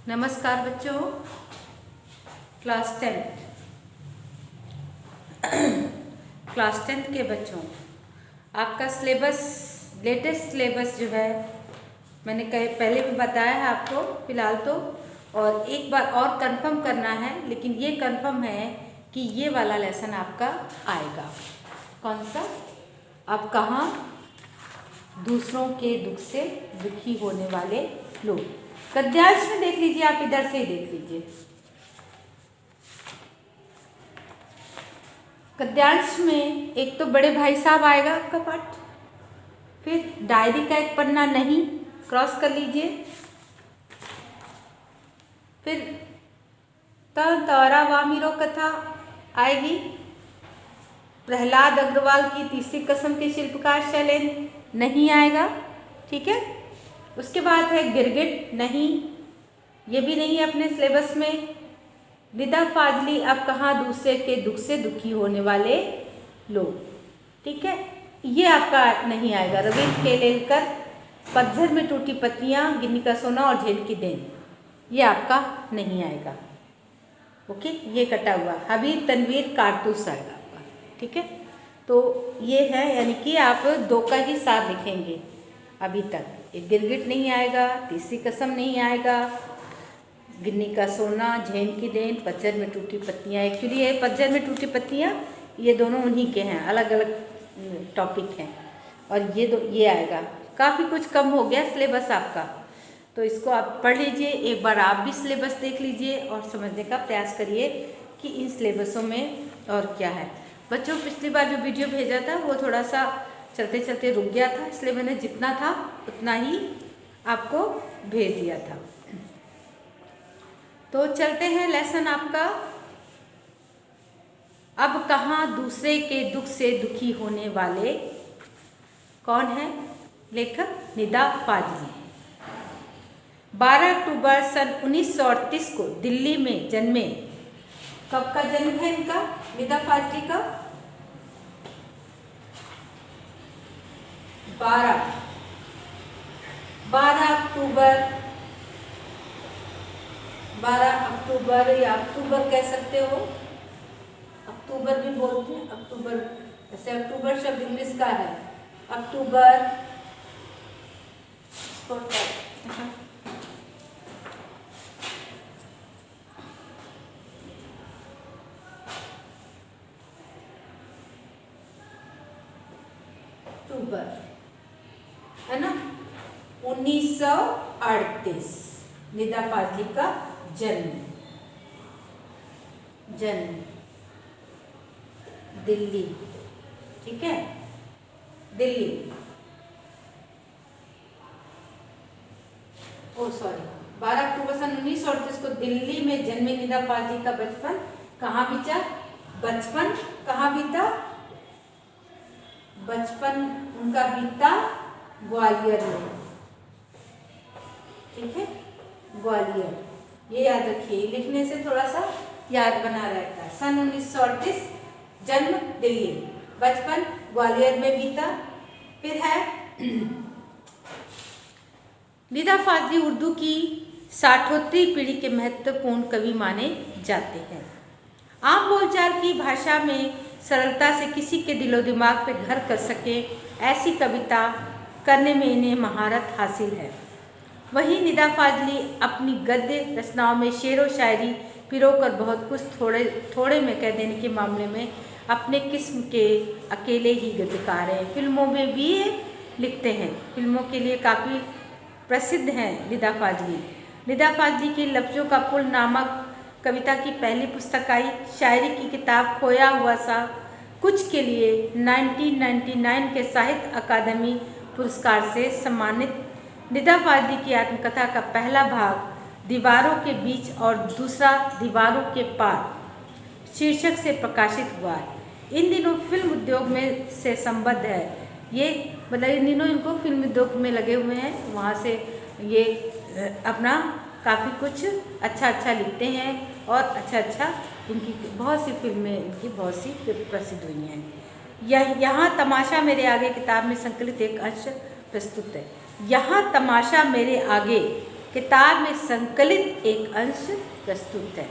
नमस्कार बच्चों, class 10 class 10 के बच्चों, आपका सिलेबस लेटेस्ट सिलेबस जो है मैंने पहले भी बताया है आपको फिलहाल तो, और एक बार और कंफर्म करना है। लेकिन ये कंफर्म है कि ये वाला लेसन आपका आएगा। कौन सा? आप कहाँ दूसरों के दुख से दुखी होने वाले लोग। गद्यांश में देख लीजिए, आप इधर से ही देख लीजिए। गद्यांश में एक तो बड़े भाई साहब आएगा आपका पाठ, फिर डायरी का एक पन्ना नहीं क्रॉस कर लीजिए, फिर तौरा वामिरो कथा आएगी, प्रहलाद अग्रवाल की तीसरी कसम के शिल्पकार शैलेंद्र नहीं आएगा, ठीक है। उसके बाद है गिरगिट नहीं, ये भी नहीं है अपने सिलेबस में। निदा फाजली अब कहाँ दूसरे के दुख से दुखी होने वाले लोग, ठीक है, ये आपका नहीं आएगा। रविंद्र केलेलकर पतझड़ में टूटी पत्तियाँ, गिन्नी का सोना और झेल की देन, ये आपका नहीं आएगा। ओके, ये कटा हुआ। हबीब तनवीर कारतूस आएगा आपका, ठीक है। तो ये है, यानी कि आप 2 का ही साथ लिखेंगे अभी तक। एक गिरगिट नहीं आएगा, तीसरी कसम नहीं आएगा, गिन्नी का सोना, झेन की देन, पतझड़ में टूटी पत्तियाँ। एक्चुअली ये पतझड़ में टूटी पत्तियाँ ये दोनों उन्हीं के हैं, अलग अलग टॉपिक हैं। और ये आएगा। काफ़ी कुछ कम हो गया सिलेबस आपका, तो इसको आप पढ़ लीजिए। एक बार आप भी सिलेबस देख लीजिए और समझने का प्रयास करिए कि इन सिलेबसों में और क्या है। बच्चों, पिछली बार जो वीडियो भेजा था वो थोड़ा सा चलते चलते रुक गया था, इसलिए मैंने जितना था उतना ही आपको भेज दिया था। तो चलते हैं लेसन आपका। अब कहाँ दूसरे के दुख से दुखी होने वाले कौन है? लेखक निदा फाजली। 12 अक्टूबर सन 1938 को दिल्ली में जन्मे। कब का जन्म है इनका, निदा फाजली का? 12 अक्टूबर या अक्टूबर कह सकते हो, अक्टूबर भी बोलते हैं। अक्टूबर, ऐसे अक्टूबर शब्द इंग्लिश का है। अक्टूबर है ना, 1938 निदा फाजली का जन्म दिल्ली, ठीक है, दिल्ली। 12 अक्टूबर सन 1938 को दिल्ली में जन्मे निदा फाजली का बचपन कहाँ बीता? बचपन कहाँ बीता? बचपन उनका बीता ग्वालियर में, ठीक है, ग्वालियर। ये याद रखिए, लिखने से थोड़ा सा याद बना रहता है। सन 1938 जन्म दिल्ली, बचपन ग्वालियर में बीता। फिर है निदा फाजली उर्दू की 60वीं पीढ़ी के महत्वपूर्ण कवि माने जाते हैं। आम बोलचाल की भाषा में सरलता से किसी के दिलो दिमाग पे घर कर सके ऐसी कविता करने में इन्हें महारत हासिल है। वहीं निदा फाजली अपनी गद्य रचनाओं में शेर व शायरी पिरोकर बहुत कुछ थोड़े में कह देने के मामले में अपने किस्म के अकेले ही गद्यकार हैं। फिल्मों में भी ये लिखते हैं, फिल्मों के लिए काफ़ी प्रसिद्ध हैं निदा फाजली। निदा फाजली की लफ्ज़ों का पुल नामक कविता की पहली पुस्तक आई। शायरी की किताब खोया हुआ सा कुछ के लिए 1999 के साहित्य अकादमी पुरस्कार से सम्मानित निदा फाजली की आत्मकथा का पहला भाग दीवारों के बीच और दूसरा दीवारों के पार शीर्षक से प्रकाशित हुआ है। इन दिनों फिल्म उद्योग में से संबद्ध है ये, मतलब इन दिनों इनको फिल्म उद्योग में लगे हुए हैं, वहाँ से ये अपना काफ़ी कुछ अच्छा लिखते हैं और अच्छा इनकी बहुत सी फिल्में इनकी बहुत सी प्रसिद्ध हुई हैं। यहाँ तमाशा मेरे आगे किताब में संकलित एक अंश प्रस्तुत है। यहाँ तमाशा मेरे आगे किताब में संकलित एक अंश प्रस्तुत है।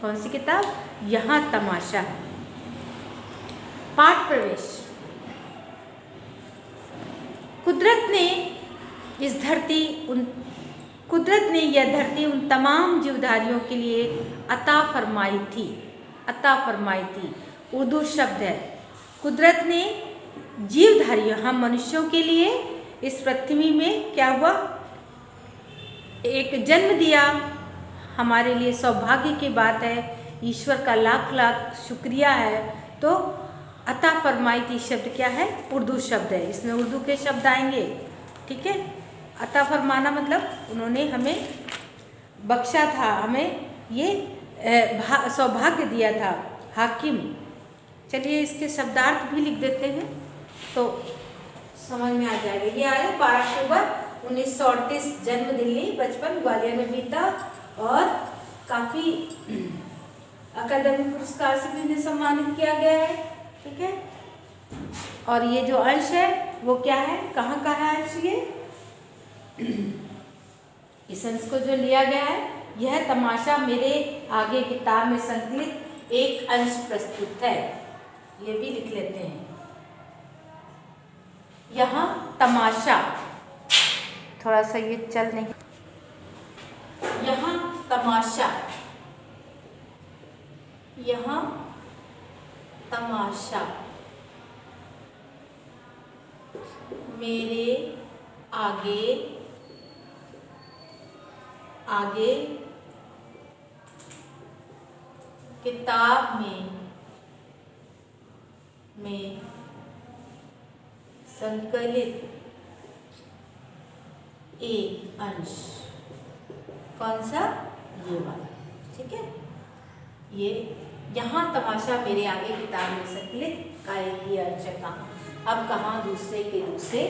कौन सी किताब? यहाँ तमाशा है। पाठ प्रवेश। कुदरत ने यह धरती उन तमाम जीवधारियों के लिए अता फरमाई थी। उर्दू शब्द है। कुदरत ने जीवधारियों, हम मनुष्यों के लिए इस पृथ्वी में क्या हुआ? एक जन्म दिया। हमारे लिए सौभाग्य की बात है, ईश्वर का लाख लाख शुक्रिया है। तो अता फरमाई थी शब्द क्या है? उर्दू शब्द है। इसमें उर्दू के शब्द आएंगे, ठीक है। अता फरमाना मतलब उन्होंने हमें बख्शा था, हमें ये सौभाग्य दिया था। हाकिम। चलिए इसके शब्दार्थ भी लिख देते हैं तो समझ में आ जाएगा। ये आया 12 अक्टूबर 1938, जन्म दिल्ली, बचपन ग्वालियर में बीता और काफ़ी अकादमिक पुरस्कार से भी इन्हें सम्मानित किया गया है, ठीक है। और ये जो अंश है वो क्या है? कहाँ का है अंश? ये इस अंश को जो लिया गया है, यह तमाशा मेरे आगे किताब में संकलित एक अंश प्रस्तुत है। ये भी लिख लेते हैं। यहाँ तमाशा, थोड़ा सा ये चल नहीं। यहाँ तमाशा, यहाँ तमाशा मेरे आगे किताब में संकलित एक अंश। कौन सा? ये वाला, ठीक है। ये यहाँ तमाशा मेरे आगे किताब में संकलित का एक ही अंश है। कहाँ? अब कहाँ दूसरे के दूसरे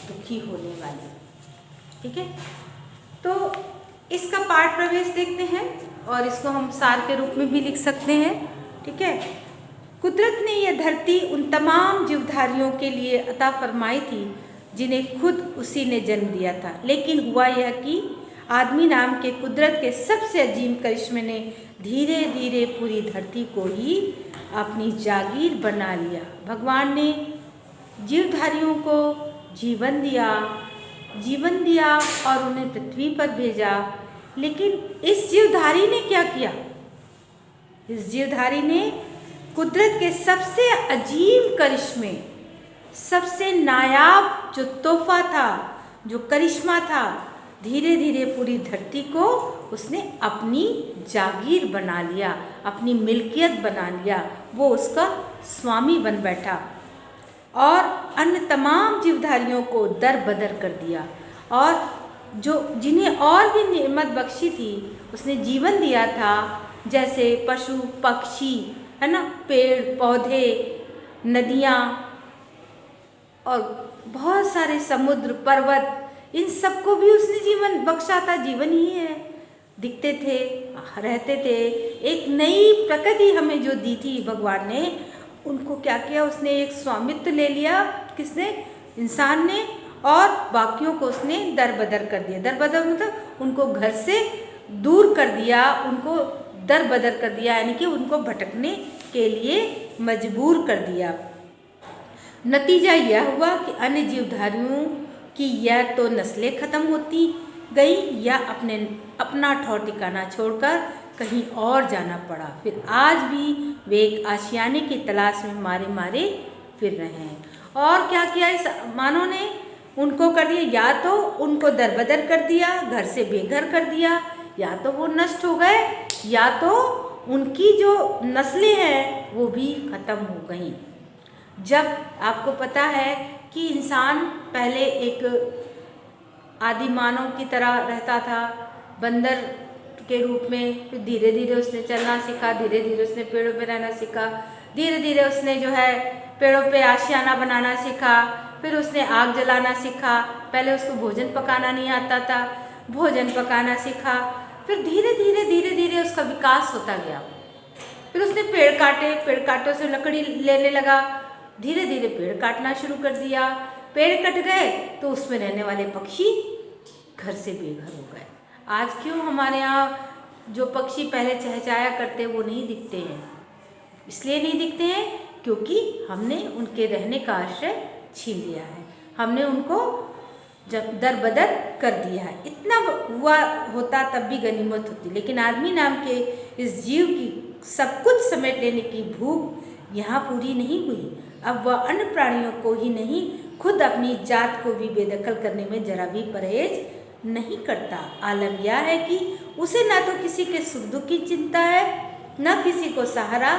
दुखी होने वाले, ठीक है। तो इसका पाठ प्रवेश देखते हैं और इसको हम सार के रूप में भी लिख सकते हैं, ठीक है। कुदरत ने यह धरती उन तमाम जीवधारियों के लिए अता फरमाई थी जिन्हें खुद उसी ने जन्म दिया था, लेकिन हुआ यह कि आदमी नाम के कुदरत के सबसे अजीम करिश्मे ने धीरे धीरे पूरी धरती को ही अपनी जागीर बना लिया। भगवान ने जीवधारियों को जीवन दिया और उन्हें पृथ्वी पर भेजा, लेकिन इस जीवधारी ने क्या किया? इस जीवधारी ने कुदरत के सबसे अजीम करिश्मे, सबसे नायाब जो तोहफा था, जो करिश्मा था, धीरे धीरे पूरी धरती को उसने अपनी जागीर बना लिया, अपनी मिल्कियत बना लिया। वो उसका स्वामी बन बैठा और अन्य तमाम जीवधारियों को दर बदर कर दिया। और जो जिन्हें और भी नेमत बख्शी थी, उसने जीवन दिया था, जैसे पशु पक्षी, है ना, पेड़ पौधे, नदियाँ और बहुत सारे समुद्र पर्वत, इन सबको भी उसने जीवन बख्शा था। जीवन ही है, दिखते थे, रहते थे। एक नई प्रकृति हमें जो दी थी भगवान ने, उनको क्या किया? उसने एक स्वामित्व ले लिया। किसने? इंसान ने। और बाकियों को उसने दर बदर कर दिया। दर बदर मतलब उनको घर से दूर कर दिया, उनको दर बदर कर दिया, यानी कि उनको भटकने के लिए मजबूर कर दिया। नतीजा यह हुआ कि अन्य जीवधारियों की या तो नस्लें खत्म होती गई या अपना ठौर ठिकाना छोड़कर कहीं और जाना पड़ा। फिर आज भी वे एक आशियाने की तलाश में मारे मारे फिर रहे हैं। और क्या किया इस मानव ने? उनको कर दिया, या तो उनको दरबदर कर दिया, घर से बेघर कर दिया, या तो वो नष्ट हो गए, या तो उनकी जो नस्लें हैं वो भी ख़त्म हो गईं। जब आपको पता है कि इंसान पहले एक आदि मानव की तरह रहता था, बंदर के रूप में, फिर धीरे धीरे उसने चलना सीखा, धीरे धीरे उसने पेड़ों पे रहना सीखा, धीरे धीरे उसने जो है पेड़ों पे आशियाना बनाना सीखा, फिर उसने आग जलाना सीखा। पहले उसको भोजन पकाना नहीं आता था, भोजन पकाना सीखा। फिर धीरे धीरे धीरे धीरे उसका विकास होता गया। फिर उसने पेड़ काटे, पेड़ काटों से लकड़ी लेने लगा, धीरे धीरे पेड़ काटना शुरू कर दिया। पेड़ कट गए तो उसमें रहने वाले पक्षी घर से बेघर हो गए। आज क्यों हमारे यहाँ जो पक्षी पहले चहचहाया करते वो नहीं दिखते हैं? इसलिए नहीं दिखते हैं क्योंकि हमने उनके रहने का आश्रय छीन लिया है, हमने उनको जब दरबदर कर दिया है। इतना हुआ होता तब भी गनीमत होती, लेकिन आदमी नाम के इस जीव की सब कुछ समेट लेने की भूख यहाँ पूरी नहीं हुई। अब वह अन्य प्राणियों को ही नहीं, खुद अपनी जात को भी बेदखल करने में जरा भी परहेज नहीं करता। आलम यह है कि उसे ना तो किसी के सुख दुख की चिंता है, न किसी को सहारा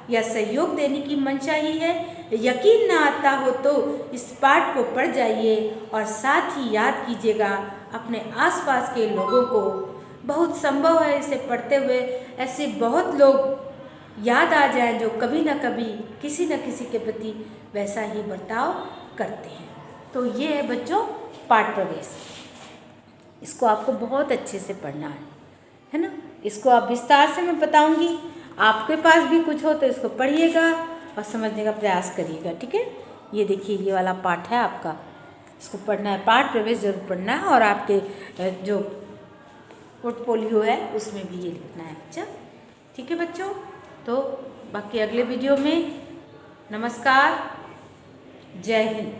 या सहयोग देने की मंशा ही है। यकीन ना आता हो तो इस पाठ को पढ़ जाइए और साथ ही याद कीजिएगा अपने आसपास के लोगों को। बहुत संभव है इसे पढ़ते हुए ऐसे बहुत लोग याद आ जाएं जो कभी ना कभी किसी न किसी के प्रति वैसा ही बर्ताव करते हैं। तो ये है बच्चों पाठ प्रवेश, इसको आपको बहुत अच्छे से पढ़ना है ना। इसको आप विस्तार से मैं बताऊंगी, आपके पास भी कुछ हो तो इसको पढ़िएगा और समझने का प्रयास करिएगा, ठीक है। ये देखिए ये वाला पाठ है आपका, इसको पढ़ना है, पाठ प्रवेश जरूर पढ़ना है और आपके जो पोर्टफोलियो है उसमें भी ये लिखना है बच्चा, ठीक है बच्चों। तो बाकी अगले वीडियो में, नमस्कार, जय हिंद।